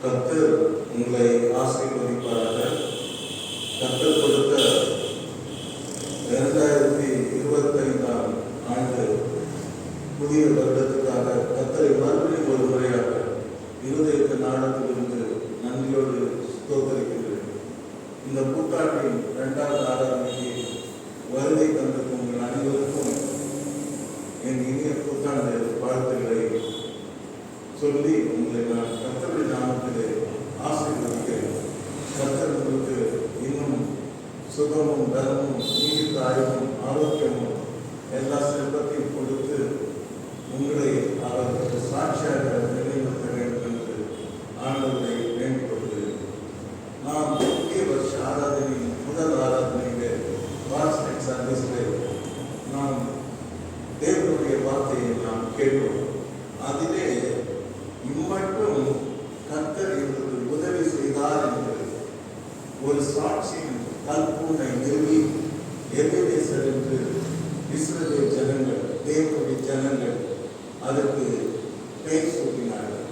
கர்த்தர் உங்களை ஆசீர்வதிப்பாராக. கர்த்தர் கொடுத்த 2025ஆம் ஆண்டு புதிய வருடத்துக்காக கர்த்தரை மறுபடியும் ஒரு முறையாக இருதயத்த நாடத்திலிருந்து நன்றியோடு ஸ்தோத்தரிக்கின்றேன். இந்த புத்தாண்டின் 2வது ஆராதனைக்கு வருகை தந்திருக்கும் உங்கள் அனைவருக்கும் என் இனிய புத்தாண்டு வாழ்த்துக்களை சொல்லி உங்களை நான் கர்த்தருடைய நாமத்திலே ஆசீர்வதிக்கிறேன். கர்த்தர் உங்களுக்கு இன்னும் சுகமும் பலமும் நீடித்த ஆயுளும் ஆரோக்கியமும் எல்லா செல்வத்தையும் கொடுத்து உங்களை அவருக்கு சாட்சியாக நிலைநிறுத்த வேண்டும் என்று ஆண்டவரை வேண்டிக் கொள்கிறேன். நாம் புதிய வருஷ ஆராதனையின் முதல் ஆராதனையிலே வாட்ஸ்அப் சர்வீஸிலே நாம் தேவனுடைய வார்த்தையை நாம் கேட்டோம். அதிலே இம்மட்டும் கர்த்தர் எங்களுக்கு உதவி செய்தார் என்று ஒரு சாட்சியின் கல்பூனை நிறுவி எபேசர் என்று இஸ்ரவேல் ஜனங்கள், தேவனுடைய ஜனங்கள் அதற்கு பெயர் சூட்டினார்கள்.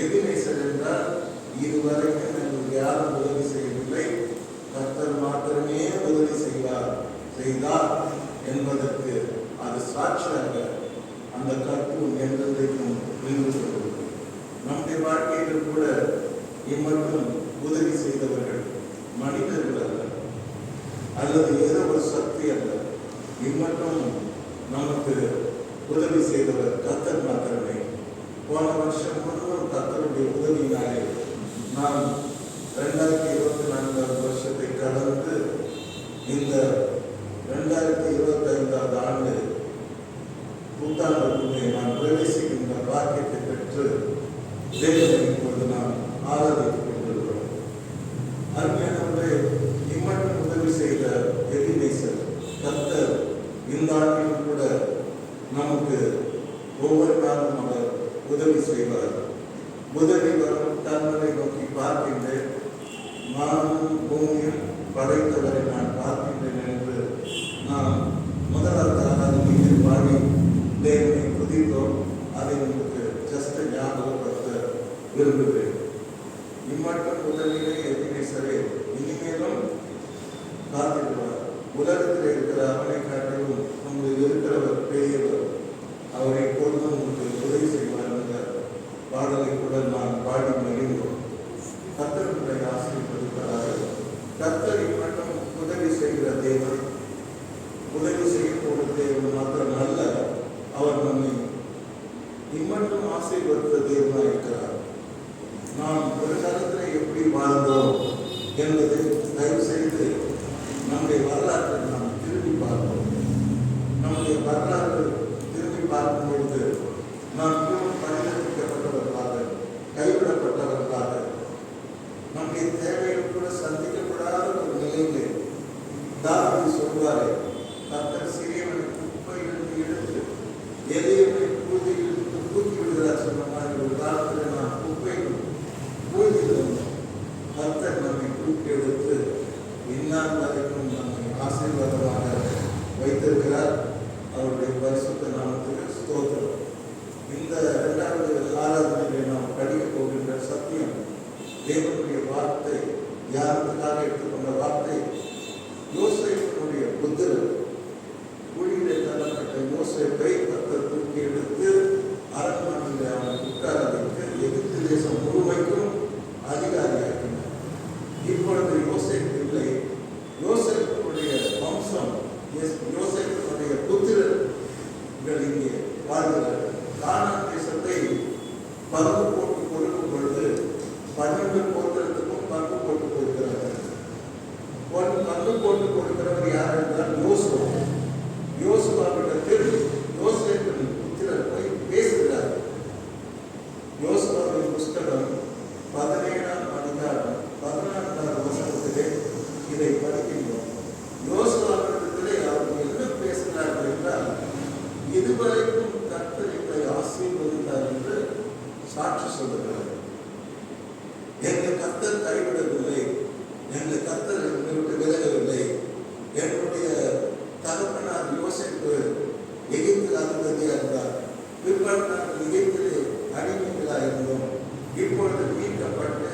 எபேசர் என்றால் இதுவரைக்கும் எங்களுக்கு யாரும் உதவி செய்யவில்லை, கர்த்தர் மாத்திரமே உதவி செய்தார் என்பதற்கு அது சாட்சியாக அந்த கற்பூன் என்றைக்கும் நின்று நம்முடைய வாழ்க்கையில் கூட இம்மட்டும் உதவி செய்தவர்கள் மனிதர்கள் அல்ல, அல்லது ஏதோ ஒரு சக்தி அல்ல. இம்மட்டும் நமக்கு உதவி செய்தவர் கர்த்தர் மாத்திரமே. போன வருஷம் முழுவதும் கர்த்தருடைய உதவியினாலே நாம் 2024 வருஷத்தை கடந்து இந்த 2025ஆவது ஆண்டு புத்தாண்டுக்குள்ளே நாம் பிரவேசிக்கின்ற பாக்கியத்தை பெற்று தேவனை இப்பொழுது நாம் ஆராதித்துக் கொண்டிருக்கிறோம். அருமையானவர்களே, இம்மட்டும் உதவி செய்த எபினேசர் கர்த்தர் இந்த ஆண்டிலும் கூட நமக்கு ஒவ்வொரு நாளும் அவர் உதவி செய்வார். உதவி வரும் தன்னை நோக்கி பார்க்கின்றேன், நானும் பூமியும் படைத்தவரை நான் பார்க்கின்றேன் என்று நாம் முதலாவது ஆராதனையில் பாடி தேவனை துதித்தோம். அதை உங்களுக்கு ஜஸ்ட் ஞாபகப்படுத்த விரும்புகிறேன். இம்மட்டும் உதவியிலே எபினேசரே இனிமேலும் காத்திருக்கிறார். உலகத்தில் இருக்கிற அவனை காட்டிலும் உங்களுக்கு இருக்கிறவர் பெரியவர், அவரை எப்பொழுதும் உங்களுக்கு உதவி செய்வார் என்ற பாடலை கூட நான் பாடி மகிழ்ந்தோம். கர்த்தருடைய ஆசீர்வதிப்பதாக. கர்த்தர் இம்மட்டும் உதவி செய்கிற தேவன், உதவி செய்யக்கூடிய தேவன் மாத்திரம் அல்ல, அவர் நம்மை இம்மட்டும் ஆசீர்வதித்த தேவனாக இருக்கிறார். நாம் ஒரு காலத்தில் எப்படி வாழ்ந்தோம் என்பதை தயவு செய்து நம்முடைய வரலாற்றை நாம் திரும்பி பார்ப்போம். நம்முடைய வரலாறு திரும்பி பார்க்கும்பொழுது நாம் மிகவும் பரிணமிக்கப்பட்டவர்களாக, கைவிடப்பட்டவர்களாக, நம்முடைய தேவைகள் கூட சந்திக்கப்படாத ஒரு நிலையிலே தாவீது சொல்வாரே, கர்த்தர் சிறியவனை குப்பையிலிருந்து எடுத்து எதையுமே பூஜையில் தூக்கி விடுகிறார் சொன்ன மாதிரி ஒரு காலத்தில் நாம் குப்பையில் பூஜையில் கர்த்தர் நம்மை தூக்கி எடுத்து இந்நாள் வரைக்கும் நம்மை ஆசீர்வாதமாக வைத்திருக்கிறார். அவருடைய பரிசுத்த நாமத்துக்கு ஸ்தோத்திரம். இந்த 2வது ஆராதனையிலே நாம் படிக்கப் போகின்ற சத்தியம் தேவனுடைய வார்த்தை. யாருக்காக எடுத்துக்கொண்ட வார்த்தை? யோசேப்பினுடைய புத்திரர், குழியிலே தள்ளப்பட்ட யோசேப்பை கர்த்தர் தூக்கி எடுத்து அரண்மனையில் அவனை உட்கார வைத்து எகிப்து தேசம் முழுமைக்கும் அதிகாரியாக்கினார். இப்பொழுது யோசேப்பு இல்லை, யோசேப்பினுடைய வம்சம், யோசேப்பினுடைய புத்திரர்கள் இங்கே வாழ்கிறார்கள். கானான் தேசத்தை பங்கு போட்டு கொடுக்கும் பொழுது 12 கோத்திரத்துக்கும் பங்கு போட்டு கொடுக்கிறார்கள். பங்கு போட்டு கொடுக்கிறவர் யார் என்றால் யோசுவா. யோசுவாவிடத்தில் யோசேப்பின் புத்திரர் போய் பேசுகிறார். யோசுவாவின் புஸ்தகம் 17ஆம் அதிகாரம் 14வது வசனத்திலே இதை படிக்கின்றோம். யோசுவாவிடத்திலே அவர்கள் என்ன பேசுகிறார்கள் என்றால், இதுவரைக்கும் கர்த்தர் எங்களை ஆசீர்வதித்தார் என்று சாட்சி சொல்லுகிறார். எங்கள் கர்த்தர் கைவிடவில்லை, எங்கள் கர்த்தர் எங்களை விட்டு விலகவில்லை. என்னுடைய தகப்பனார் யோசேப்பு எகிப்தில் அதிபதியாக இருந்தார், பிற்பாடு நாங்கள் எகிப்திலே அடிமைகளாக இருந்தோம், இப்பொழுது மீட்கப்பட்டு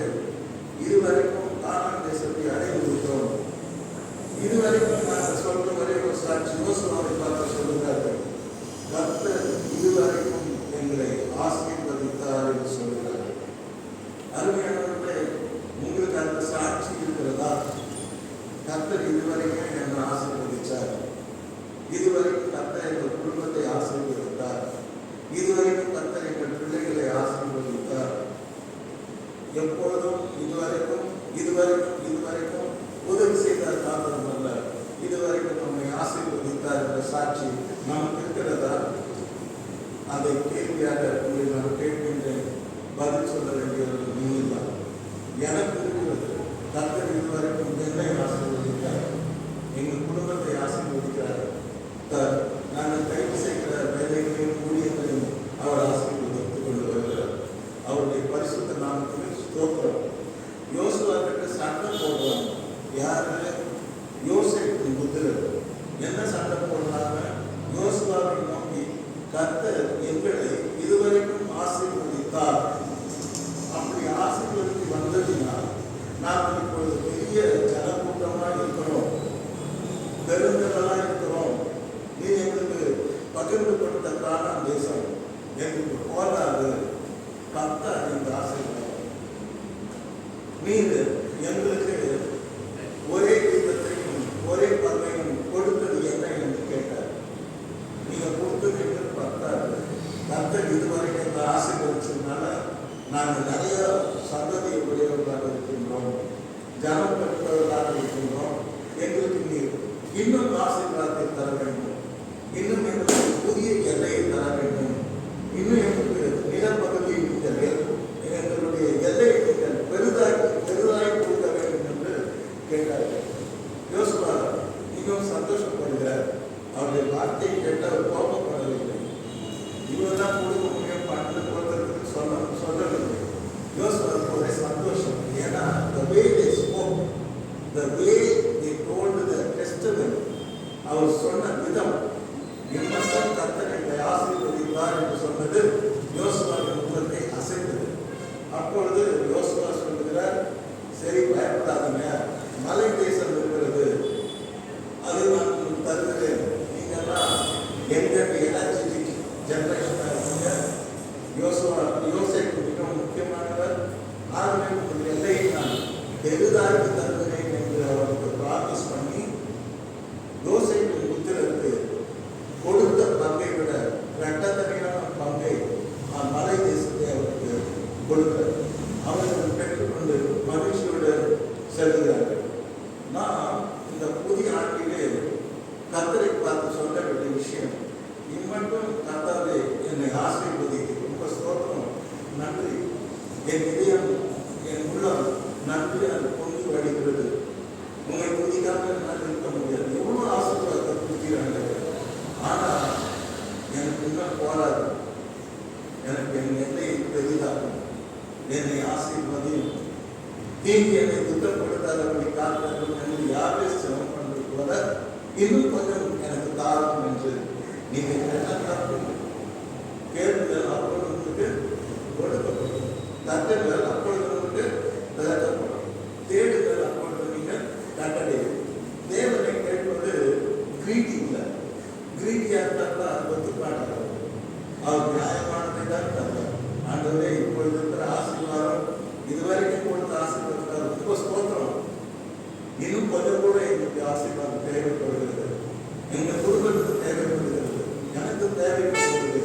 எப்பொழுதும் இதுவரைக்கும் உதவி செய்தார் மாத்திரம் அல்ல, இதுவரைக்கும் நம்மை ஆசீர்வதித்தார் என்ற சாட்சி நமக்கு இருக்கிறதா? அதை கேள்வியாக நான் கேட்கின்றேன். பதில் சொல்ல வேண்டியவர்கள் நீங்கள் தான். எனக்கு இருக்கிறது. கர்த்தர் இதுவரைக்கும் என்னை ஆசீர்வதித்தார், எங்கள் குடும்பத்தை ஆசீர்வதிக்கிறார். நாங்கள் கைது செய்கிற வேலைகளையும் ஊழியர்களையும் அவர் ஆசீர்வதித்துக் கொண்டு வருகிறார். அவருடைய பரிசுத்த நாமத்துக்கு ஸ்தோத்திரம். யோசுவா கிட்ட சட்டம் போடுறாங்க. யாரு? யோசேப்பின் புத்திரர். என்ன சட்டம் போடுறாங்க? யோசுவாவை நோக்கி, கர்த்தர் எங்களை இதுவரைக்கும் ஆசீர்வதித்தார். அப்படி ஆசீர்வதித்து வந்ததினால் நாம் இப்பொழுது பெரிய ஜனக்கூட்டமாக இருக்கிறோம், பெருந்தலாக இருக்கிறோம். நீ எங்களுக்கு பகிர்ந்து கொடுத்த கானான் தேசம் எங்களுக்கு போதாது. கர்த்தர் இந்த ஆசீர்வாதம் நீர் எங்களுக்கு ஒரே விதத்தையும் ஒரே பங்கையும் கொடுத்தது என்ன என்று கேட்டார். நீங்க கொடுத்தது என்று பார்த்தாரு. கர்த்தர் இதுவரைக்கும் இந்த ஆசீர்வதிச்சதுனால நாங்கள் நிறைய சந்ததியை உடையவர்களாக இருக்கின்றோம், ஜனம் பெற்றவர்களாக இருக்கின்றோம். எங்களுக்கு நீர் இன்னும் ஆசீர்வாதத்தை தர வேண்டும், இன்னும் எங்களுக்கு புதிய எல்லையை தர வேண்டும், இன்னும் எங்களுக்கு நிலப்பகுதியை எங்களுடைய எல்லையை பெரிதாய் கொடுக்க வேண்டும் என்று கேட்டார்கள். யோசுவா மிகவும் சந்தோஷப்படுகிறார். அவருடைய வார்த்தையை கேட்டவர் கோபப்படவில்லை. இவர்தான் கொடுக்க முடியும், பணத்தை கொடுக்கறதுக்கு சொல்லவில்லை. யோசுவாவுக்கு ஒரே சந்தோஷம். ஏன்னா the way they spoke, the way they told the testament, அவர் சொன்ன விதம், இன்னும் கர்த்தரை ஆசீர்வதித்தார் என்று சொன்னது யோசுவாவின் உள்ளத்தை அசைத்தது. அப்பொழுது யோசுவா சொல்லுகிறார், சரி பயப்படாதீங்க, மலை தேசம் இருக்கிறது, அது நான் தருகிறேன். நீங்கள்லாம் எங்களுக்கு எனர்ஜெட்டிக் ஜெனரேஷனாக இருக்கீங்க. யோசேப்பு மிகவும் முக்கியமானவர். ஆகவே உங்கள் எல்லையை நான் பெரிதாக்கி தருகிறேன் என்று அவருக்கு ப்ராமிஸ் பண்ணி யோசேப்பு புத்திரருக்கு கொடுத்த பங்கை விட இரட்டத்தனையான பங்கை மலை தேசத்தை அவருக்கு கொடுக்கிறார். அவர்கள் பெற்றுக்கொண்டு மகிழ்ச்சியுடன் செல்கிறார்கள். நான் இந்த புதிய ஆண்டிலே கர்த்தரை பார்த்து சொல்ல வேண்டிய விஷயம், இம்மட்டும் கர்த்தாவே என்னை ஆசீர்வதிக்கு ரொம்ப ஸ்தோத்திரம், நன்றி. என் இதயம், என் உள்ளம் நன்றி அது பொங்கி வடிகிறது. உங்களை புதிதாக என்னால் இருக்க முடியாது. எவ்வளோ ஆசீர்வாதத்தை புதிக்கிறாங்க. ஆனால் எனக்கு இன்னும் போராது. எனக்கு என் எல்லையை பெரிதாகும், என்னை ஆசீர்வதியும், தீங்கு என்னை துக்கப்படுத்தாதபடி காத்தரும் என்று யாரே சிரமம் பண்ணுறது போல இன்னும் கொஞ்சம் எனக்கு தாரும் என்று நீங்கள் என்ன கேளுங்கள், அப்பொழுது உங்களுக்கு கொடுக்கப்படும். தட்டுங்கள், அப்பொழுது உங்களுக்கு திறக்கப்படும். தேடுங்கள், அப்பொழுது நீங்கள் கட்டளையும். தேவனை கேட்பது கிரீட்டி இல்லை. கிரீட்டியாக இருந்தால் அது ஒத்துப்பாட்டாக அவர் நியாயமானதை தான் தந்தார். ஆண்டவரே, இப்பொழுது இருக்கிற ஆசீர்வாதம் இதுவரைக்கும் கொடுத்த ஆசீர்வாதம் ரொம்ப ஸ்தோத்திரம். இன்னும் கொஞ்சம் கூட எங்களுக்கு ஆசீர்வாதம் தேவைப்படுகிறது, எங்கள் குடும்பத்துக்கு தேவைப்படுகிறது, எனக்கு தேவைப்படுகிறது.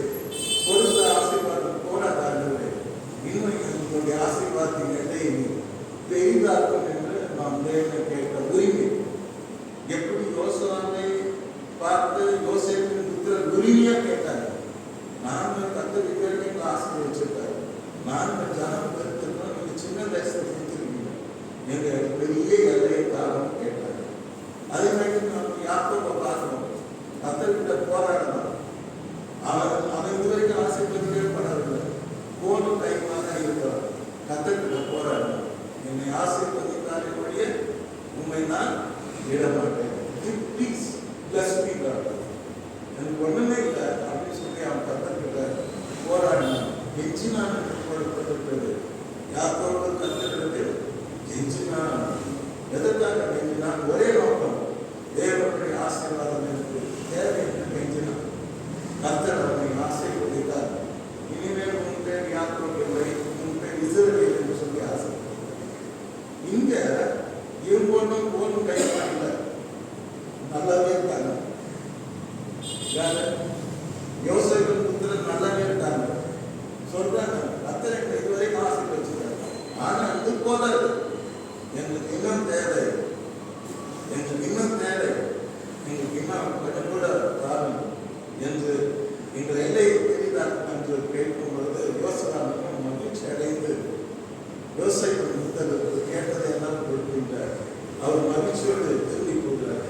கொடுத்த ஆசீர்வாதம் போராத ஆண்டவரே, இன்னும் எங்களுடைய ஆசீர்வாதத்தின் எல்லையை பெரிதாக்கும் என்று நாம் தேவனை கேட்க உரிமை. எப்படி யோசுவாவை பார்த்து யோசேப்பின் புத்திரர் உரிமையா கேட்டாங்க. நாங்கள் கர்த்தர் இதுவரைக்கும் ஆசீர்வதிச்சிருக்காரு, நாங்கள் ஜனம் பெருத்திருக்கோம், நீங்கள் சின்ன தேசத்தை கொடுத்துருக்கீங்க, எங்கள் பெரிய எல்லையை காரணம் கேட்டாங்க. அதே மாதிரி நம்ம யாக்கோபை பார்க்கணும். கர்த்தர்கிட்ட போராடணும். அவன் இதுவரைக்கும் ஆசீர்வதிக்கப்படவில்லை, போனும் கைமாக இருக்கிறான். கர்த்தர்கிட்ட போராடணும். என்னை ஆசீர்வதித்தாரே ஒழிய உண்மை நான் விடமாட்டேன். ப்ளீஸ் பிளஸ் மீ காட், எனக்கு ஒண்ணுமே இல்லை அப்படின்னு சொல்லி அவன் கர்த்தர்கிட்ட போராடினான். எஞ்சினான் என்று போடப்பட்டிருக்கிறது. யாக்கோபு கர்த்தரிடத்தில் எஞ்சினான். எதற்காக எஞ்சினான்? ஒரே நோக்கம், போதாது, எங்களுக்கு இன்னும் தேவை, எங்களுக்கு இன்னும் தேவை, எங்களுக்கு இன்னும் கொஞ்சம் கூட தாரும் என்று எங்கள் எல்லையை பெரிதாக்கும் என்று கேட்கும் பொழுது யோசனாவும் மகிழ்ச்சி அடைந்து யோசேப்பின் புத்தகத்தை கேட்டதை எல்லாம் கொடுக்கின்றார். அவர் மகிழ்ச்சியோடு திரும்பி போகிறார்.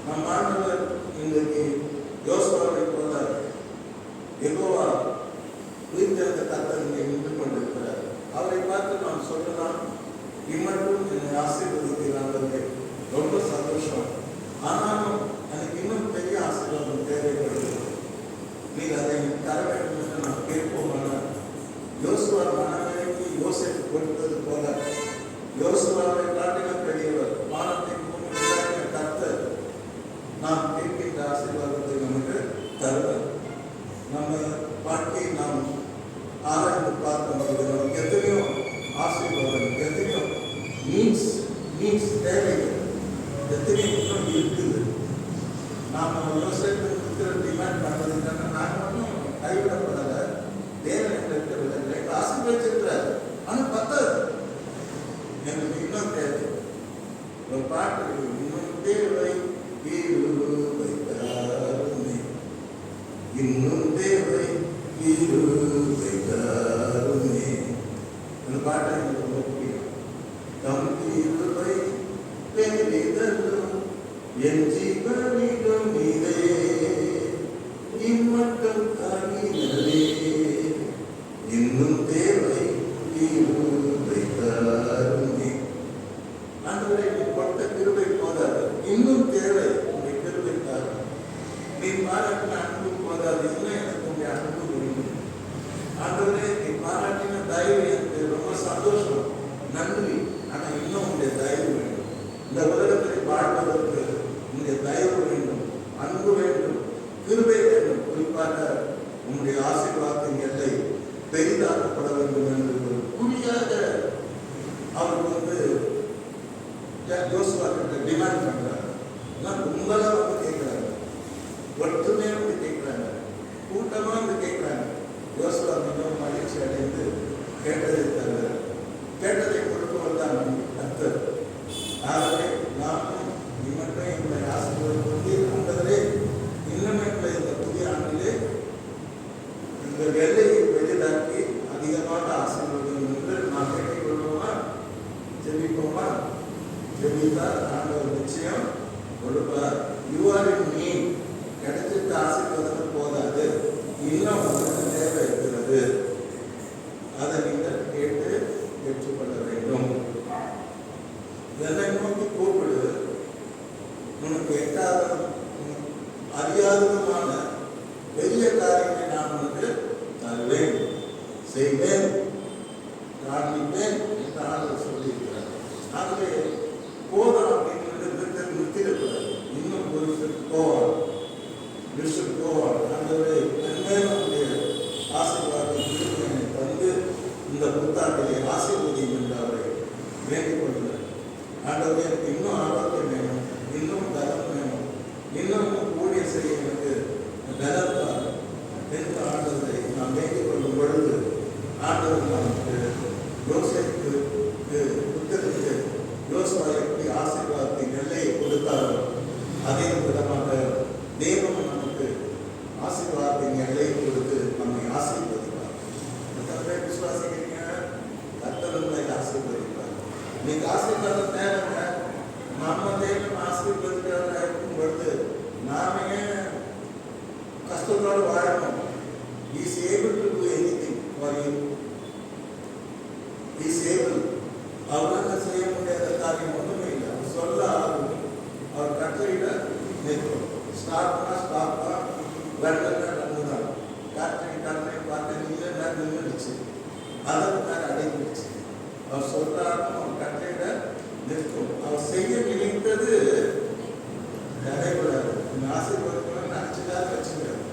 நம் ஆண்டவர் இன்றைக்கு யோசுவாவை போல யெகோவா உயிர்த்தெழுந்த கர்த்தர் இங்கே நின்று கொண்டிருக்கிறார். அவரை பார்த்து நாம் சொல்லலாம், இம்மட்டும் என்னை ஆசீர்வதிக்கிறாங்களே, ரொம்ப சந்தோஷம். ஆனாலும் எனக்கு இன்னும் பெரிய ஆசீர்வாதம் தேவைப்படுகிறது, நீங்கள் அதை தர வேண்டும் என்று நாம் கேட்போமானால், யோசுவா மனநிலைக்கு யோசேப்பு கொடுத்தது போல யோசுவாவை காட்டிலும் பெரியவர், வானத்தை பூமி உண்டாக்கின கர்த்தர் நாம் கேட்கின்ற ஆசீர்வாதத்தை நமக்கு தருவார். நம்ம வாழ்க்கையை நாம் ஆராய்ந்து பார்க்கும்போது நமக்கு எத்தனையோ ஆசீர்வாதம், எத்தனையோ நீட்ஸ் தேவைகள் எத்தனையோ இன்னும் இருக்குது. நாம் யோசேப்பு டிமாண்ட் பண்ணுறதுக்காக நாங்கள் ஒன்றும் கைவிடப்படலை, தேவன் எங்களுக்கு விடலை, ஆசீர்வதிச்சிருக்கிறார். ஆனால் பத்தாது, எனக்கு இன்னும் தேவை. ஒரு பாட்டு இன்னும் தேவை, இன்னும் தேவை, இந்த பாட்டை எனக்கு ரொம்ப பிடிக்கும். தம்பீருவை பெரிதல்லும் என் ஜீவனிலும் நீரே, இம்மட்டும் தாங்கினரே, இன்னும் தேவை தாருமே. ஆண்டவரே, நீ கொடுத்த கிருபை போதாது, இன்னும் தேவை உங்களுடைய கிருபை தாரும். நீ பாராட்டின அன்பு போதாது, இன்னும் எனக்கு உங்களுடைய அன்பு வேண்டும். ஆண்டவரே, நீ பாராட்டின தயவு எனக்கு ரொம்ப சந்தோஷம், நன்றி. ஆனால் இன்னும் உங்களுடைய தயவு வேண்டும். இந்த உலகத்தில் வாழ்வதற்கு உங்களுடைய தயவு வேண்டும், அன்பு வேண்டும், கிருபை வேண்டும். குறிப்பாக உங்களுடைய ஆசீர்வாதத்தின் எல்லை பெரிதாக்கப்பட வேண்டும் என்று குறியாக அவர் யோசுவா கிட்ட டிமாண்ட் பண்றாங்க. உங்களா கேட்கிறாங்க, ஒற்றுமையா கேட்கிறாங்க, கூட்டமா கேட்கிறாங்க. யோசுவா மிகவும் மகிழ்ச்சி அடைந்து கேட்டதை தவிர கேட்டதை கொடுப்பவர் தான் கர்த்தர். ஆகவே நாமும் இம்மட்டும் எங்களை ஆசீர்வதிப்பது ஆண்டவரே, இன்னும் எங்களை இந்த புதிய ஆண்டிலே இந்த எல்லையை பெரிதாக்கி அதிகமாக ஆசீர்வதிக்கும் என்று நாம் கேட்டுக் கொள்வோமா? ஜெபிப்போமா? ஜெபித்தால் ஆண்டவர் நிச்சயம் கொடுப்பார். யுவாரின் மீன் கிடைச்சிட்டு ஆசீர்வாதம் போதாது, இன்னும் உங்களுக்கு தேவை இருக்கிறது. அதை நீங்கள் கேட்டு ஏற்றுக்கொள்ள வேண்டும். என்னை நோக்கி கூப்பிடு, உனக்கு எட்டாவது அறியாததுமான பெரிய காரியத்தை நான் உனக்கு தருவேன், செய்வேன், காண்பிப்பேன் என்று ஆண்டவர் சொல்லியிருக்கிறார். ஆகவே போதும் அப்படின்னு நிறுத்திடக்கூடாது, இன்னும் ஒரு போவார், ஆண்டவரே நன்மையுடைய ஆசீர்வாதத்தை தந்து இந்த புத்தாண்டிலே ஆசீர்வதியும் என்று அவரை வேண்டிக் கொள்கிறார். ஆண்டவரே, எனக்கு இன்னும் ஆரோக்கியம் வேணும், இன்னும் தரம் வேணும், இன்னும் ஊழியர் செய்ய எனக்கு பலத்தார் என்று ஆண்டவரை நாம் வேண்டிக் கொள்ளும் பொழுது ஆண்டவர் நமக்கு யோசேப்புக்கு புத்தகத்துக்கு யோசுவா எப்படி ஆசீர்வாதத்தின் எல்லையை கொடுத்தாரோ அதே விதமாக தேவன் நமக்கு ஆசீர்வாதத்தின் எல்லையை கொடுத்து நம்மை ஆசீர்வதிப்பார். எத்தனை பேர் விசுவாசிக்கிறீங்க? கர்த்தர் உங்களை ஆசீர்வதிப்பார். இன்னைக்கு ஆசீர்வாதம் தேவைங்க. நம்ம தேவன் ஆசீர்வதிக்கிறவராக இருக்கும் பொழுது நாம ஏன் கஷ்டத்தோடு வாழணும்? He is able to do anything for you. He is able. அவரால் செய்ய முடியாத காரியம் ஒன்றுமே இல்லை. அவர் சொல்ல ஆகும், அவர் கட்டளையிட நிற்கும். ஸ்டாப்னா ஸ்டாப் தான், ரன்னுனா ரன்னு தான். கட்டளை பார்த்து இல்லை நின்றுடுச்சு, அதற்கு அடைந்துடுச்சு. அவர் சொல்றாருன்னு அவர் கட்டளையிட நிற்கும். அவர் செய்ய நினைத்தது நடைபெறாது. ஆசீர்வாதம் நினைச்சுக்காக வச்சுக்கிறார்.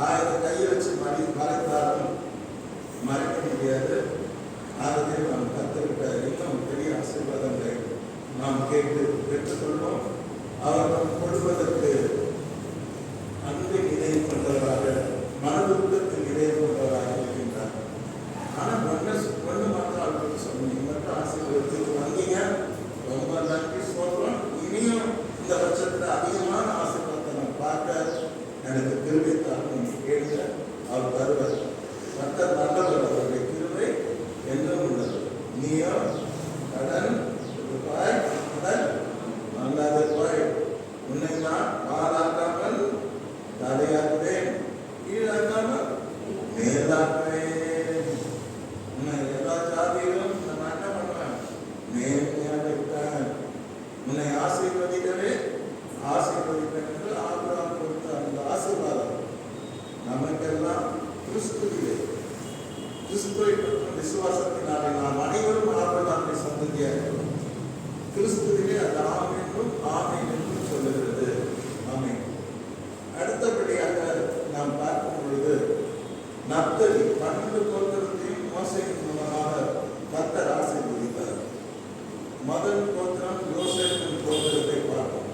1000 கையை வச்சு மறைத்தாலும் மறைக்க முடியாது. ஆகவே நாம் கற்றுக்கிட்ட இன்னும் பெரிய ஆசீர்வாதங்களை நாம் கேட்டு பெற்றுக்கொள்வோம். அவர் நாம் கொடுப்பதற்கு அன்பின் இதயம் கொண்டவராக, மனதுக்கத்தின் இதயம் கொண்டவராக இருக்கின்றார். ஆனால் ஒன்று மாத்திரம் அவர்களுக்கு சொன்னீங்க, மட்டும் ஆசீர்வாதம் நீயோ கடன் இருப்பாய், கடன் வாங்காதிருப்பாய். உன்னை நான் பாழாக்காமல் தலையாக்குவேன், கீழாக்காமல் மேலாக்குவேன். உன்னை எல்லா ஜாதியிலும் நான் என்ன பண்ணுவேன்? மேன்மையாக இருப்பேன். உன்னை ஆசீர்வதிக்கவே ஆசீர்வதிப்பேன் என்று ஆபிரகாம் கொடுத்த அந்த ஆசீர்வாதம் நமக்கெல்லாம் கிறிஸ்துவிலே, கிறிஸ்துவை பற்றும் விசுவாசத்தினாலே நாம் அனைவரும் ஆபிரகாமை சந்ததியாக இருக்கிறோம். கிறிஸ்துவிலே அது ஆமென் என்றும் ஆமென் என்றும் சொல்லுகிறது. ஆமென். அடுத்தபடியாக நாம் பார்க்கும் பொழுது நப்தலி 12 கோத்திரத்தையும் மோசேயின் மூலமாக கர்த்தர் ஆசீர்வதித்தார். முதல் கோத்திரம் யோசேப்பின் கோத்திரத்தை பார்த்தோம்.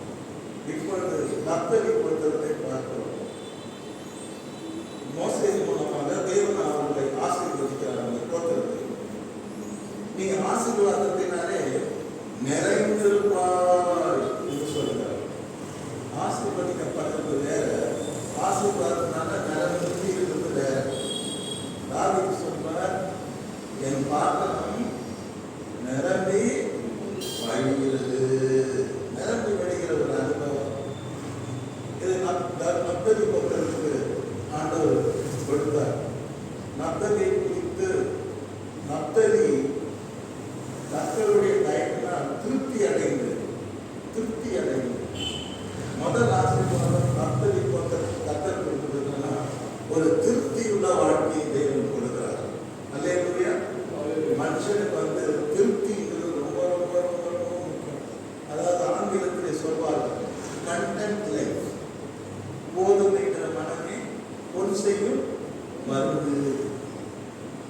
இப்பொழுது நப்தலி கோத்திரத்தை பார்க்கிறோம். மோசேயின் மூலமாக தேவன் அவர்களை ஆசீர்வதிக்கிறார். அந்த கோத்திரத்தை நீ ஆசீர்வாதத்தினாலே நிறைந்திருப்பாய் என்று சொல்கிறார். ஆசீர்வதிக்கப்படுறது வேற, ஆசீர்வாதத்தினால நிறைந்து இருக்கிறது வேற. தாவீது சொல்றார், என் பாத்திரம் நிரம்பி வழிகிறது. நிரம்பி வழிகிற ஒரு அனுபவம் இது நப்தலி கோத்திரத்துக்கு ஆண்டவர் கொடுத்தார். நப்தலியை குறித்து நப்தலி கர்த்தருடைய தயவினால் திருப்தி அடைந்து முதல் ஆசீர்வாதம் நப்தலி கோத்திரத்துக்கு கர்த்தர் கொடுக்கிறதுனா ஒரு திருப்தியுள்ள வாழ்க்கையை தேவன் கொடுக்கிறார். அல்லேலூயா. மனுஷனுக்கு திருப்திங்கிறது ரொம்ப ரொம்ப ரொம்ப ரொம்ப முக்கியம். அதாவது ஆங்கிலத்திலே சொல்வார்கள் கண்டென்ட் லைஃப். போதுமைங்கிற மனமே பொன் செய்யும் மருந்து,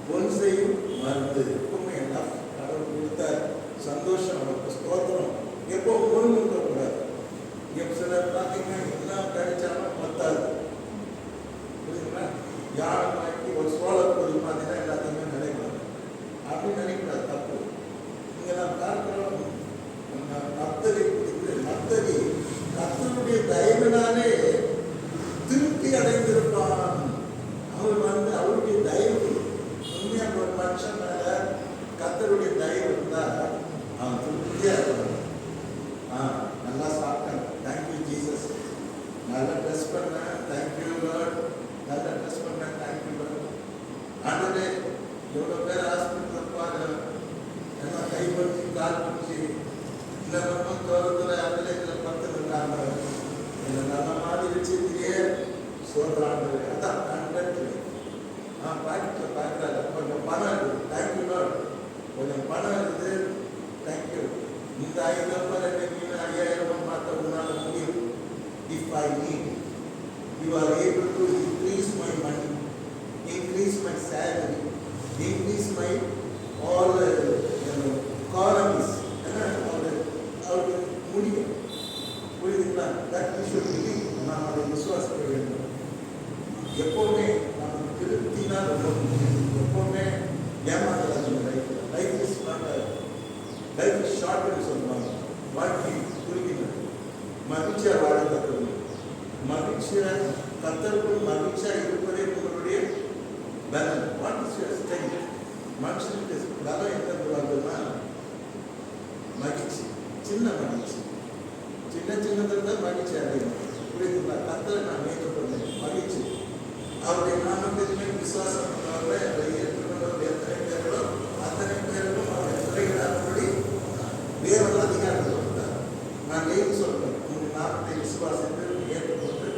பொன் செய்யும் மருந்து. எப்பவுமே எல்லாம் கடவுள் கொடுத்தார், சந்தோஷம், அவருக்கு ஸ்தோத்திரம். எப்போ முழுங்க கூடாது. எப்போ சிலர் பார்த்தீங்கன்னா எல்லாம் கிடைச்சாலும் பத்தாது. புரியுதுங்களா? யாரும் வாங்கி ஒரு சோழர் பொருள் பார்த்தீங்கன்னா எல்லாத்தையுமே நினைக்கூடாது. அப்படின்னு நினைக்கூடாது, தப்பு. இங்கே நான் பார்க்கிறோம் நப்தலி குறித்து, நப்தலி கர்த்தருடைய தயவினாலே திருப்தி அடைந்திருப்பான். அவர் அவருடைய தயவு உண்மையாக ஒரு மனுஷன் மேல கர்த்தருடைய தயவு இருந்தால் அவன் திருப்தியா இருப்பான். நல்லா சாப்பிட்டேன், தேங்க்யூ ஜீசஸ். நல்லா ட்ரெஸ் பண்ணேன், தேங்க்யூ லார்ட். நல்லா ட்ரெஸ் பண்ணேன், தேங்க்யூ லார்ட். ஆண்டவரே, எவ்வளோ பேர் ஹாஸ்பிட்டல் இருப்பாங்க, எல்லாம் கை பிடிச்சி கால் பிடிச்சி இந்த பக்கம் தோட்டத்தில் அதில் படுத்துருக்காங்க. என்னை நல்ல மாதிரி வச்சுக்கிட்டே சொல்கிறாங்க. அதான் கண்டக்ட். பாக்கெட்டில் பார்க்குறாரு, கொஞ்சம் பணம் இருக்குது, தேங்க்யூ லார்ட். கொஞ்சம் பணம் இருக்குது, தேங்க்யூ. இந்த 5,000 5,000 மாற்ற உன்னால முடியும். If I need, you are able to increase my money, increase my salary, increase my all economies. அவருக்கு முடியும். புரியுதுங்களா? That we should believe. நாம் அதை விசுவாசிக்க வேண்டும். எப்போவுமே நம்ம திருப்தினா ரொம்ப முக்கியம். எப்போவுமே ஏமாத்தலாம். Life is not life is ஷார்ட்னு சொல்லுவாங்க. வாழ்க்கை குறிக்கிறது. மகிழ்ச்சியாக வாழ கற்றுக்கணும். மகிழ்ச்சியாக கத்தருக்குள் மகிழ்ச்சியாக இருப்பதே உங்களுடைய பலம். What is your style? மனுஷனுக்கு பலம் எங்கிருந்து வருதுன்னா மகிழ்ச்சி, சின்ன மகிழ்ச்சி. சின்னதில் தான் மகிழ்ச்சி அடையும். புரியுதுங்களா? கத்தரை நான் ஏற்றுக்கொண்டேன், மகிழ்ச்சி. அவருடைய நாமத்திற்கு விசுவாசம் பண்ணவர்களை அதை ஏற்றுக்கொண்டவர் எத்தனை பேர்களோ அத்தனை பேருக்கும் அவருடைய துறைகளாகபடி வேறொரு அதிகாரத்தை கொடுத்தார். நான் டெய்லி சொல்றேன், உங்கள் நாமத்தை விசுவாசித்து ஏற்றுக்கொண்டு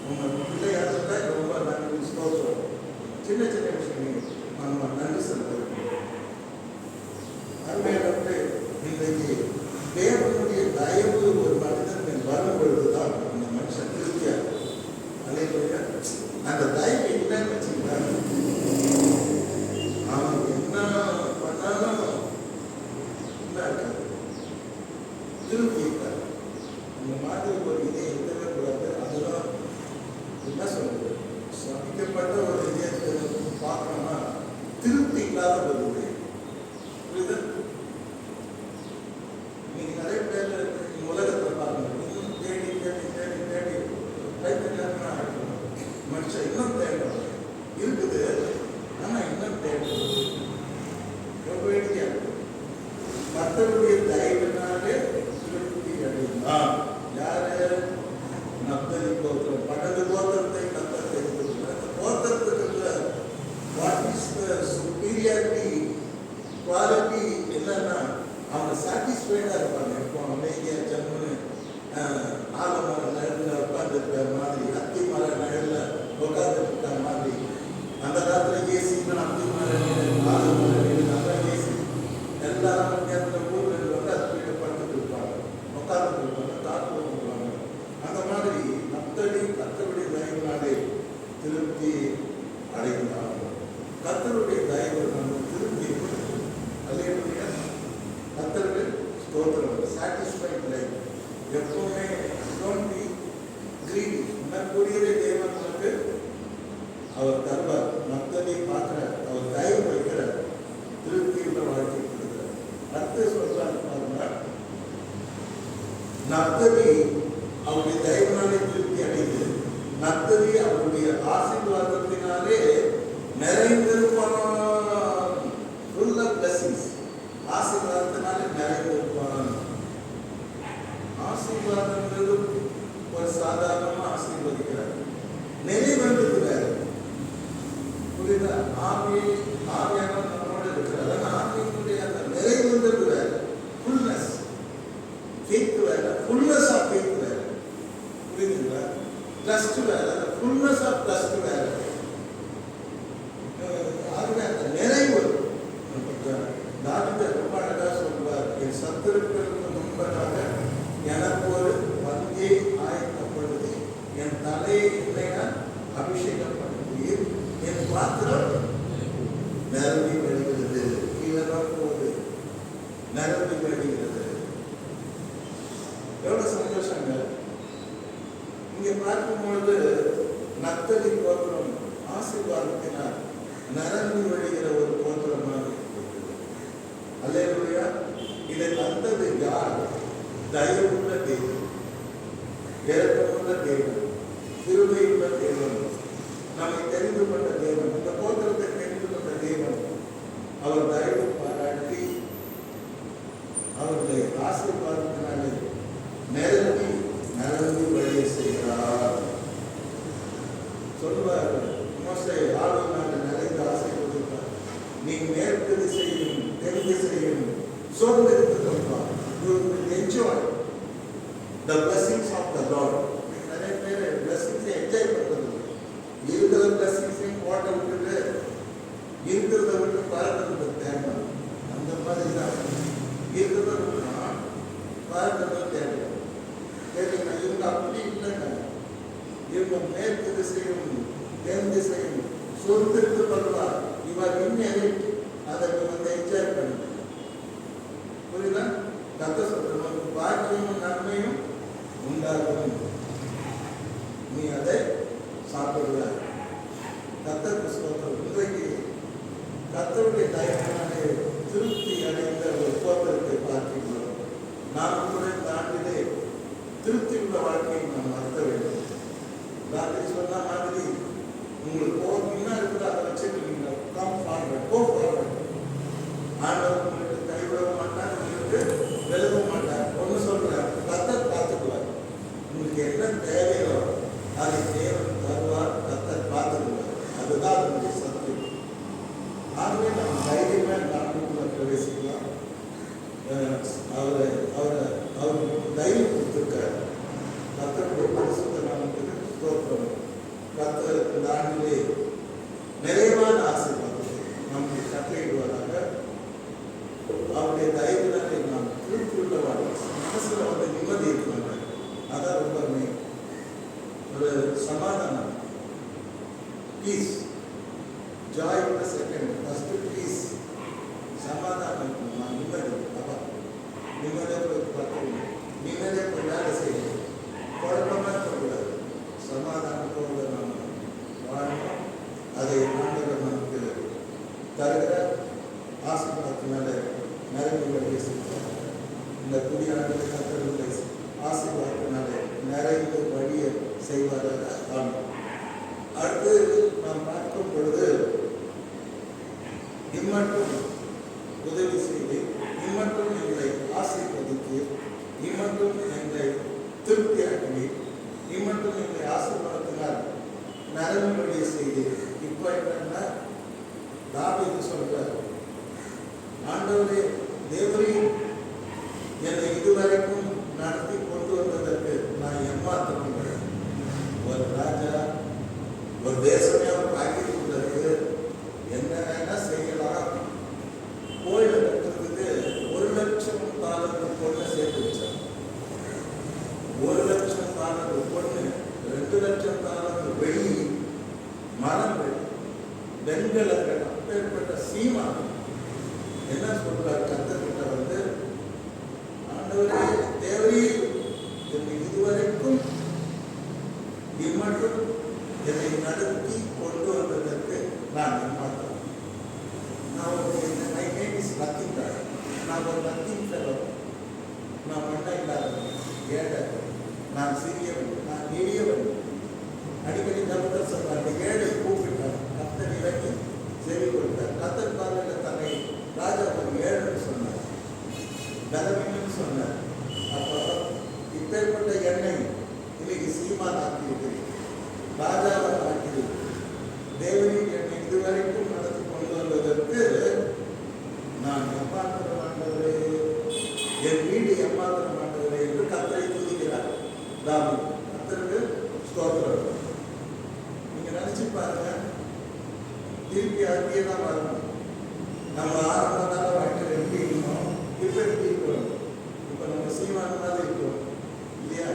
உங்கள் பிள்ளையாக இருந்தால் ரொம்ப நன்றி ஸ்தோத்திரம். சின்ன சின்ன விஷயங்கள் நம்ம நன்றி செலுத்த அருமையானவர்களே, இன்றைக்கு தேவனுடைய தயவு ஒரு மனிதன் வரும் பொழுதுதான் அந்த மனுஷன் திருப்தியாக. அல்லேலூயா. அந்த தயவு இல்லைன்னு வச்சுக்கிட்டாங்க, அவன் என்ன பண்ணாலும் என்ன இருக்காது, திருப்தி இருக்காது. இந்த மாதிரி ஒரு இதை இருக்கவே கூடாது. அதுதான் என்ன சொல்றது, சபிக்கப்பட்ட ஒரு இதயத்தை பார்க்கணும்னா திருப்தி இல்லாத ஒரு புரியுது. கர்த்தருடைய தயவினாலே திருப்தி அடைந்தான். யாரு? நப்தலி கோத்திரம். 12 கோத்திரத்தை கர்த்தர் தெரிந்துள்ளார். அந்த கோத்திரத்துக்குள்ள what is the superiority quality என்னன்னா, அவங்க சாட்டிஸ்ஃபைடா இருப்பாங்க. இப்போ அமைதியா ஜம்முன்னு ஆலமர நிழல்ல உட்கார்ந்துருக்கிற மாதிரி, அத்தி மர நிழல்ல உட்கார்ந்துருக்கிற மாதிரி. அந்த காலத்துல ஏசிக்கு அத்தி மர நிழல், ஆலமர நிழல், அதான் ஏசி. எல்லாரும் நேரத்தில் ஊரில் வந்து அது கீழே படுத்துட்டு இருப்பாங்க, உட்கார்ந்துட்டு இருப்பாங்க, காற்று பண்ணுவாங்க. அந்த மாதிரி கர்த்தருடைய தயவுனாலே திருப்தி அடைந்தாங்க. கர்த்தருடைய தயவு நம்ம திருப்தி அல்லேலூயா. கர்த்தருக்கு ஸ்தோத்திரம். Satisfied life. எப்பவுமே டோன்ட் பி கிரீடி. உனக்குரியதை தேவன் உனக்கு அவர் தருவார். நப்தலி பார்க்கிறார், அவர் தயவு வைக்கிறார், திருப்தியுள்ள வாழ்க்கை கொடுக்கிறார். அடுத்து சொல்றாரு பாருங்க, நப்தலி அவருடைய தயவுனாலே திருப்தி அடைந்து, நப்தலி அவருடைய ஆசீர்வாதத்தினாலே நிறைந்திருப்பான். Full of blessings. ஆசீர்வாதத்தினாலே நிறைந்திருப்பான். ஆசீர்வாதங்கிறது ஒரு சாதாரணமாக ஆசீர்வதிக்கிறார். நிறைவேறது வேற. புரியுதா? ஆவியான நம்மோட இருக்கிறார். ஆனால் ஆவியினுடைய அந்த நிறைவேறது வேற. ஃபுல்னஸ் ஃபெய்த் வேற. ஃபுல்னஸ் ஆஃப் ஃபெய்த் வேற. புரியுதுங்களா? ட்ரஸ்ட் வேற. ஃபுல்னஸ் ஆஃப் ட்ரஸ்ட் வேற. ஆகவே அந்த நிறைவு தாவீது ரொம்ப அழகா சொல்வார், என் சத்துருக்களுக்கு முன்பதாக எனக்கு ஒரு பந்தியை ஆயத்தப்படுத்தி என் தலையை எண்ணெயால் அபிஷேகம் பண்ணுவீர், என் பாத்திரம் நிரம்பி வழிகிறது. கீழதான் போகுது, நிரம்பி வழிகிறது. எவ்வளவு சந்தோஷங்க! இங்கே பார்க்கும்பொழுது நப்தலி கோத்திரம் ஆசீர்வாதத்தினால் நிரம்பி வழிகிற ஒரு கோத்திரமாக இருக்கிறது. அல்லேலூயா. இதை தந்தது யார்? தயவுள்ள தேவன், இரக்கமுள்ள தேவன், கிருபையுள்ள தேவன், நம்மை தெரிந்து கொண்ட தேவன், இந்த கோத்திரத்தை தெரிந்து கொண்ட தேவன். அவர் தயவு பாராட்டி அவருடைய ஆசீர்வாதத்தினாலே நிரம்பி வழியை செய்கிறார். சொல்லுவார் மோசே, ஆவியினாலே நிறைந்த ஆசீர்வதிப்பார். நீ மேற்கு திசையும் தென் திசையும் சோர்ந்திருந்து கொள்வார். You will enjoy the blessings of the Lord. நிறைய பேர் blessings என்ஜாய் பண்றது, இருக்கிற blessings ஓட்ட விட்டுட்டு இருக்கிறத விட்டு பறக்கிறது தேவை. அந்த மாதிரி தான் இருக்கிறத விட்டுனா பறக்கிறது தேவை. சரிங்களா? இவங்க அப்படி இல்லைங்க. இவங்க மேற்கு திசையும் தென் திசையும் சொர்ந்திருந்து கொள்வார். இவர் இன்னும் அதை வந்து என்ஜாய் பண்ணுங்க. புரியுதா? கத்த சொல்ற பாக்கியமும் நன்மையும் உண்டாகும், நீ அதை சாப்பிடுவார். கத்தருக்கு ஸ்தோத்திரம். இன்றைக்கு கத்தருடைய தயவினாலே திருப்தி அடைந்த ஒரு கோத்திரத்தை பார்க்கிறோம். நாம் கூட தாண்டிலே திருப்தி உள்ள வாழ்க்கையை நாம் நடத்த வேண்டும். ராத்திரி சொன்ன மாதிரி உங்களுக்கு என்ன இருக்குதோ அதை வச்சுட்டு நீங்க கம் ஃபார்வர்ட், கோ ஃபார்வர்ட். ஆண்டவர் உங்களுக்கு கைவிட மாட்டார், உங்களுக்கு விலக மாட்டார். ஒன்று சொல்றார், கத்தர் பார்த்துக்குவார். உங்களுக்கு என்ன தேவையோ அதை தேவன் தருவார், கத்தர் பார்த்துக்குவார். அதுதான் அதனுடைய சத்தியம். ஆகவே நம்ம தைரியமே நாட்டுக்குள்ள பிரவேசிக்கலாம். அவருக்கு தைரியம் கொடுத்துருக்கார். கத்தருடைய பரிசுத்த நாமத்துக்கு ஸ்தோத்திரம். கத்தர் இந்த ஆண்டிலே நிறைவான ஆசீர்வாதத்தை நமக்கு கட்டளையிடுவதாக. அவருடைய தயவுனாலே நாம் திருப்தியுள்ள வாழ்க்கை, மனசுல வந்து நிம்மதி இருக்கிறாங்க. அதான் ரொம்ப ஒரு சமாதானம், பீஸ், ஜாய் இந்த செகண்ட். ஃபர்ஸ்ட் பீஸ், சமாதானம், நிம்மதி. அப்பா நிம்மதியாக போய் பார்க்கணும், நிம்மதியாக போய் வேலை செய்யணும், குழப்பமாக இருக்கக்கூடாது. சமாதானத்தோடு நாம் வாழணும். அதை ஆண்டவர் நமக்கு தருகிற ஆசீர்வாதத்தினால நிறைவு வழியை செய்வார். இந்த புதிய ஆண்டு கத்தருடைய ஆசீர்வாதத்தினால நிறைவு வழியை செய்வாராக. ஆமாம். அடுத்து நாம் பார்க்கும் பொழுது இம்மட்டும் உதவி செய்து இம்மட்டும் இல்லை திருப்தியாக்கி நீ மட்டும் எங்களை ஆசீர்வாதத்தினால் நரம்புடைய செய்தி. இப்போ என்னன்னா தாவீது சொல்றார், ஆண்டவரே தேவரீர் என்னை இதுவரைக்கும் நடத்தி கொண்டு வந்ததற்கு நான் ஏமாற்றம். ஒரு ராஜா ஒரு தேசமே அவர் பாக்கி கொடுத்தது என்ன வேணா செய்யலாம். கோயில கட்டுறதுக்கு 1,00,000 தாளந்து பொண்ணை சேர்த்து வச்சார். 1,00,000 தாளந்து பொண்ணு, 2,00,000 தாளந்து வெள்ளி, மரங்கள், வெண்கலங்கள், அப்பேற்பட்ட சீமா. என்ன சொல்றார் கர்த்தர்கிட்ட வந்து, ஆண்டவரே தேவரீர் என்னை இதுவரைக்கும் இம்மட்டும் என்னை நடத்தி கொண்டு வந்ததற்கு நான் ஏமாற்றேன். நான் ஒரு நத்திங் ஃபெலோ. நான் மண்ணை இல்லாதவன், ஏழை, நான் சிறியவன், நான் எளியவன். அடிக்கடி கர்த்தர் சொல்றாங்க, ஏழை கூப்பிட்டார், கர்த்தர் இறங்கி செவி கொடுத்தார். கர்த்தர் பார்வையில் தன்னை ராஜா ஒரு ஏழைன்னு சொன்னார், பலவீனன்னு சொன்னார். அப்போ இப்பேற்பட்ட எண்ணெய் இன்னைக்கு சீமான் ஆக்கியது, ராஜாவை ஆக்கியது. தேவனின் என்னை இதுவரைக்கும் நடத்தி கொண்டு வந்ததற்கு நான் ஏமாத்திரம் ஆண்டவரே, என் வீடு ஏமாத்திரம் ஆண்டவரே என்று கர்த்தரை துதிக்கிறார் தாவீது. கர்த்தருக்கு ஸ்தோத்திரம். நீங்க நினைச்சு பாருங்க, திருப்பி அங்கேயே தான் வரணும். நம்ம ஆரம்ப கால வாழ்க்கையில் எப்படி இருக்கணும், இப்போ எப்படி இருக்கிறோம்? இப்போ நம்ம சீமான் மாதிரி இருக்கிறோம் இல்லையா?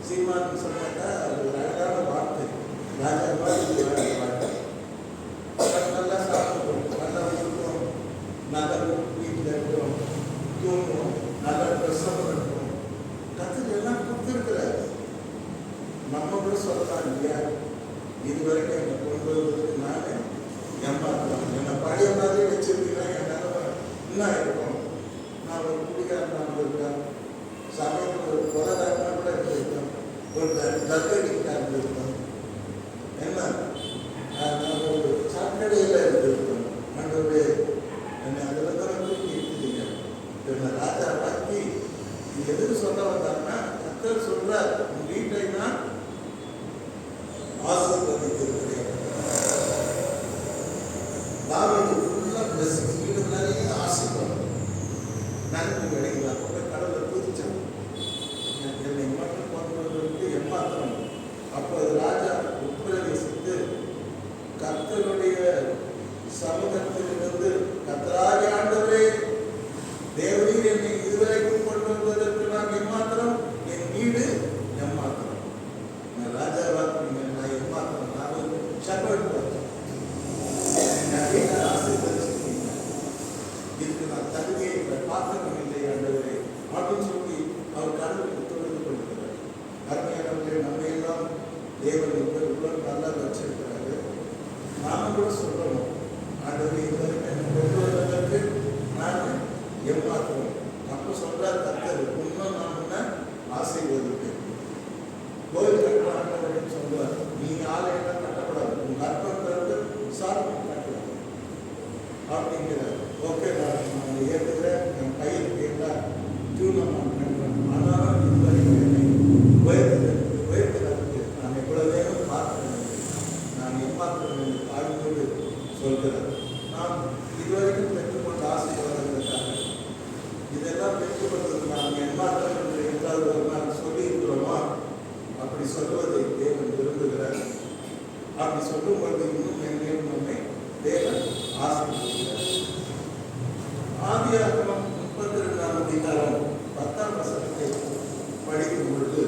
சீமான் சொன்னாக்கா அது ஒரு அழகான வார்த்தை, ராஜா மாதிரி வார்த்தை. நல்லா சாப்பிடுவோம், நல்லா இருக்கிறோம், நல்ல வீட்டில் இருக்கிறோம், தூங்குவோம், நல்ல ட்ரெஸ்ஸாக இருக்கிறோம். கற்றுக்கு எல்லாம் கொடுத்துருக்குறாரு. நம்ம கூட சொல்லலாம் இல்லையா, இதுவரைக்கும் என்னை கொண்டு வந்ததுக்கு நான் ஏமாற்றலாம். என்னை பழைய மாதிரி வச்சிருக்கீங்கன்னா என் நிலவை இன்னும் இருக்கும். நான் ஒரு குடிகாரனாக இருக்கேன், சமயத்தில் ஒரு கொலைகாரனாக கூட இருந்திருக்கேன், ஒரு தற்கடிக்காக இருந்திருக்கேன், என்ன நான் ஒரு சாக்கடையில் இருந்திருக்கேன். ஆண்டவரே என்னை அதில் தான் தூக்கி இருக்குதுங்க. என்னை ராஜா வாக்கி எதுக்கு சொல்ல வந்தாங்கன்னா, கர்த்தர் சொல்றார், உன் வீட்டை நான் ஆசீர்வதித்திருக்கிறேன். தாவீது ஃபுல்லா பிளஸிங்ஸ், வீடு நிறைய ஆசீர்வாதம், நன்மை கிடைக்கலாம். அப்போ கடவுளை துதிச்சான், என்னை மட்டும் கொண்டு வந்ததற்கு ஏமாத்திரம். அப்போ ராஜா உட்பிரவேசித்து கர்த்தருடைய சமூகத்திலிருந்து, கர்த்தராகிய ஆண்டவரே தேவரீர் என்னை இதுவரைக்கும் கொண்டு வந்ததற்கு நான் ஏமாத்திரம், என் வீடு ஏமாத்திரம். நான் ராஜாவாக நான் ஏமாத்திரம், நான் ஒரு ஷெப்பர்ட் பார்த்தேன், என் வீட்டை ஆசீர்வதிச்சிருக்கீங்க, இதுக்கு நான் தகுதியை பாத்திரம் இல்லை ஆண்டவரே அப்படின்னு சொல்லி அவர் கடவுளுக்கு தொழுது கொள்கிறார். அருமையானவர்களே, நம்ம எல்லாம் தேவன் உள்ள நல்லா வச்சிருக்கிறாரு. நாம கூட சொல்லணும், ஆண்டவரே இதுவரைக்கும் என்னை கொண்டு வந்ததற்கு நான் ஏமாத்துவோம். அப்போ சொல்றார் கர்த்தர், இன்னும் நான் ஆசீர்வதிப்பேன். கோயில் கட்டலாம் அப்படின்னு சொல்லுவார். நீங்க ஆலயம் கட்டக்கூடாது, உங்க அர்ப்பணத்திற்கு சார்பு கட்டலாம் அப்படிங்கிறார். ஓகே, நான் ஏற்றுக்கிறேன், என் கையில் கேட்டால் டியூனம் நான் கட்டுறேன். ஆனாலும் இதுவரைக்கும் என்னை உயர்த்துறதுக்கு நான் எவ்வளவு நேரம் பார்க்கிறேன், நான் ஏமாத்துறேன் என்று தாழ்ந்தோடு சொல்கிறார். நாம் இதுவரைக்கும் பெற்றுக்கொண்ட ஆசீர்வாதங்களுக்காக இதெல்லாம் பெற்றுக்கொண்டது நாம் ஏமாற்றம் என்று என்றால் ஒரு நாள் சொல்லி இருக்கிறோமா? அப்படி சொல்வதை தேவன் விரும்புகிறார். அப்படி சொல்லும்போது இன்னும் எங்கேயும் நம்மை தேவன் ஆசீர்வதிக்கிறார். ஆதியாகமம் 32ஆம் அதிகாரம் 10ஆம் வசனத்தை படிக்கும் பொழுது,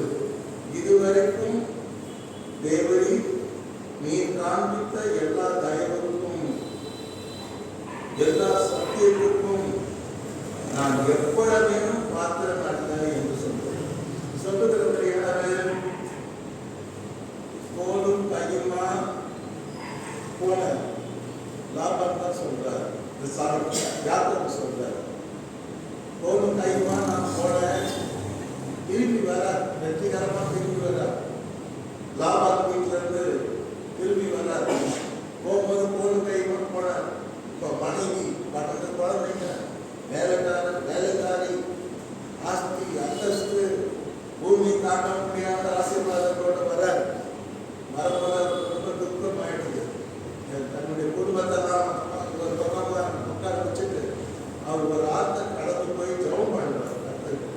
இதுவரைக்கும் தேவரீர் நீர் காண்பித்த எல்லா தயவுக்கும் எல்லா சத்தியத்திற்கும் நான் எப்பொழுதும் பாத்திரம் நடந்தேன் என்று சொல்லுகிறது யாரு? கோலும் கையுமா போன லாபம் தான் சொல்றார், யாத்திரை சொல்றார். கோலும் கையுமா நான் போனேன், திரும்பி வர வெற்றிகரமா திரும்பி வர, லாபாத் வீட்டில இருந்து திரும்பி வர, போகும்போது கோலும் கையுமா போன. இப்போ மனைவி, 12 குழந்தைங்க, வேலைக்காரி, ஆஸ்தி, அந்தஸ்து, அவர் ஒரு ஆத்த கடந்து போய் ஜெபம் பண்றாரு. கர்த்தருக்கு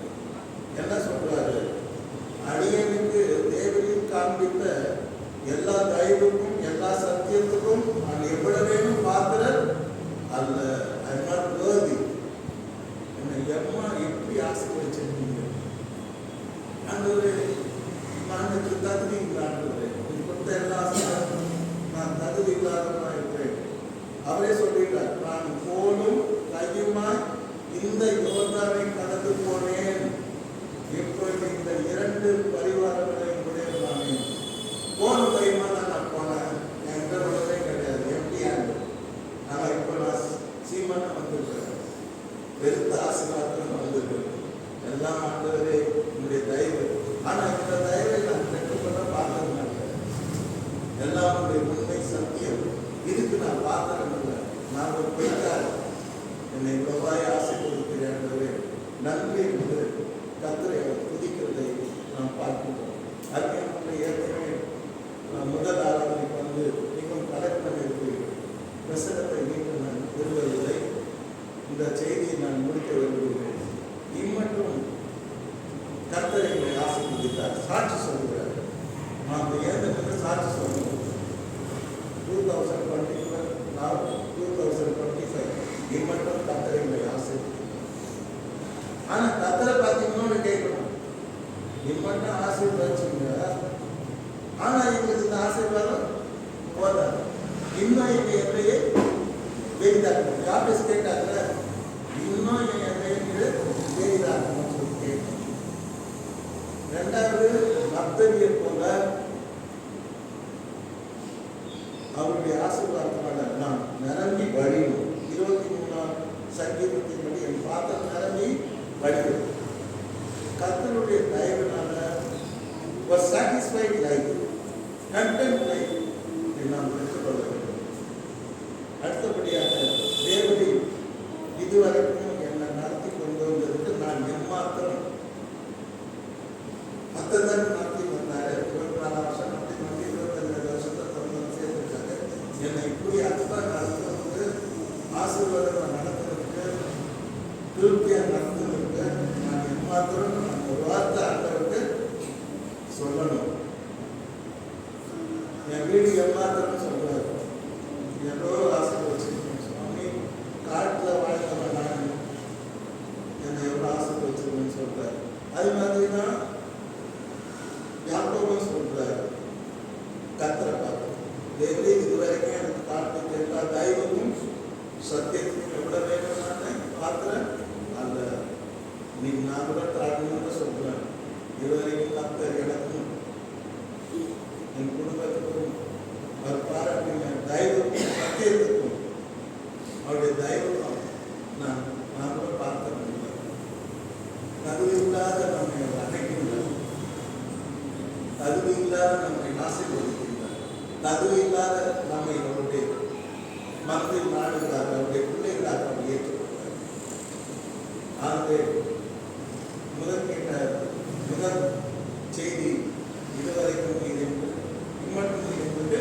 என்ன சொல்றாரு? அடியனுக்கு தேவனில் காண்பித்த எல்லா தயவுக்கும் எல்லா சத்தியத்துக்கும் நான் எவ்வளவேனும் பாத்திரர் அல்ல. I not worthy. என்னை எம்மா எப்படி ஆசீர்வதிச்சிருக்கீங்க ஆண்டவரே, நான் இதுக்கு தகுதி இல்லை ஆண்டவரே, நீ கொடுத்த எல்லா ஆசீர்வாதமும் நான் தகுதி இல்லாதவனா இருக்கிறேன். அவரே சொல்லிட்டார், நான் கோலும் கையுமாய் இந்த யோர்தானை கடந்து போனேன். இப்பொழுது இந்த 2 பரிவாரங்களையும் உடையவனானே. கோலும் கையுமா தான் நான் போனேன். என்ற உடனே கிடையாது, எம்டியாக. ஆனால் இப்போ நான் சீமான வந்திருக்கிறேன், வெறுத்த ஆசீர்வாதம் வந்திருக்கிறேன். எல்லாம் ஆண்டவரே என்னுடைய தயவு. ஆனால் இந்த தயவை நான் பெற்றுக்கொள்ள பார்த்ததுனால எல்லாம் உடைய உண்மை சத்தியம். இதுக்கு நான் பாத்திரம் இல்லை, நான் ஒரு பொய்க்கார். என்னை இவ்வளவாய் ஆசைப்படுத்துகிறேன். நன்றி என்று கர்த்தரை துதிக்கிறதை நாம் பார்க்கிறோம். அதுக்கு ஏற்கனவே முதல் ஆராதனைக்கு வந்து மிகவும் கலெக்ட் பண்ணியிருக்கு. பிரசனத்தை மீண்டும் நான் விரும்பவில்லை. இந்த செய்தியை நான் முடிக்க விரும்புகிறேன். இம்மட்டும் கர்த்தரை எங்களை ஆசைப்படுத்தார். சாட்சி சொல்கிறார். நாம் ஏற்கனவே சாட்சி சொல்லணும். 2024 2025 இம்மட்டும் கர்த்தரை எங்களை ஆசைப்படுத்தார். ஆனால் கர்த்தரை பார்த்தீங்கன்னா கேட்கணும், இம்மட்டும் ஆசீர்வதிச்சுங்க. ஆனால் எங்களுக்கு இந்த ஆசீர்வாதம் போதாது, இன்னும் எங்க எல்லையை பெரிதாக்கணும். யாபேஸ் கேட்டாங்க, இன்னும் என் எல்லையை பெரிதாக்கணும்னு சொல்லி கேட்கணும். 2வது நப்தலியை போல அவருடைய ஆசீர்வாதத்தினால நான் நிரம்பி வழியும். 23ஆம் சங்கீதத்தின்படி என் பாத்திரம் நிரம்பி வழியும். கர்த்தருடைய தயவினால ஒரு சாட்டிஸ்ஃபைட் லைஃப், கண்டென்ட் லைஃப் நாம் பெற்றுக்கொள்ள வேண்டும். அடுத்தபடியாக தேவனை இதுவரைக்கும் என்னை நடத்தி கொண்டு வந்ததுக்கு நான் எம்மாத்திரம். மற்றதான் நடத்தி வந்தாரு. 24 வருஷம் நடத்தி 25 வருஷத்தை தொடர்ந்து சேர்த்துருக்காரு. என்னை இப்படி அர்த்தம் நடத்துறதுக்கு, ஆசீர்வாதங்களை நடத்துறதுக்கு, திருப்தியாக நடத்துறதுக்கு நான் எம்மாத்திரம் நான் ஒரு வார்த்தை ஆண்டவருக்கு சொல்லணும். என் வீடு எம்மாத்திரம் சொல்றாரு. எவ்வளோ ஆசீர்வதிச்சிருக்கேன் சுவாமி, காட்டில் வாழ்ந்தவன் நான், என்னை எவ்வளோ ஆசீர்வதிச்சிருக்கேன்னு சொல்றாரு. அது மாதிரி தான் யாக்கோபும் சொல்றாரு. கர்த்தரை பார்த்து தேவரே இதுவரைக்கும் எனக்கு காட்டு எல்லா தெய்வமும் சத்தியத்துக்கும் எவ்வளோ வேணும்னாங்க பார்க்குறேன். அந்த நீங்க நான் கூட தாழ்ந்து சொல்றேன். இதுவரைக்கும் கர்த்தர் எனக்கும் என் குடும்பத்துக்கும் அவர் பாராட்டின தெய்வத்துக்கும் சத்தியத்துக்கும் அவருடைய தெய்வம் நான் கூட பார்க்க முடியல. தகுதி இல்லாத நம்மை அணைக்கின்றார், தகுதி இல்லாத நம்மை ஆசீர்வதிக்கின்றார், தகுதி இல்லாத நம்மை அவருடைய மக்கள் நாடுகளாக அவருடைய பிள்ளைகளாக அவர் ஏற்றுக்கொண்டார். ஆகவே முதல் செய்தி இதுவரைக்கும் இம்மட்டும் என்பது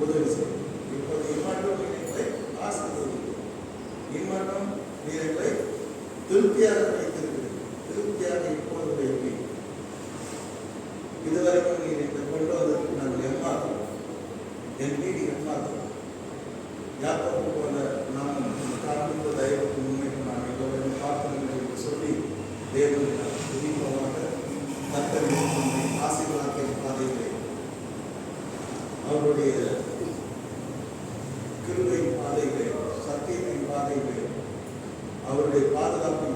உதவி செய்யும். இப்போது இம்மட்டும் இணைப்பை ஆசீர்வதிக்கும். இம்மட்டும் இணைப்பை திருப்தியாக வைத்திருக்கிறது. திருப்தியாக இப்போது வைப்பேன். இதுவரைக்கும் நீ இதை கொண்டு வந்ததற்கு நான் எம்மாத்திரம், என் வீடு எம்மாத்திரம். யாக்கோபு போல நாம் காண்பித்த தெய்வத்தின் உண்மைக்கு நான் எல்லோரையும் பார்க்கணும் என்று சொல்லி தேவனை துதிப்பமாக கர்த்தரின் ஆசீர்வாதத்தின் பாதைகளை, அவருடைய கிருபையின் பாதைகளை, சத்தியத்தின் பாதைகளை, அவருடைய பாதுகாப்பின்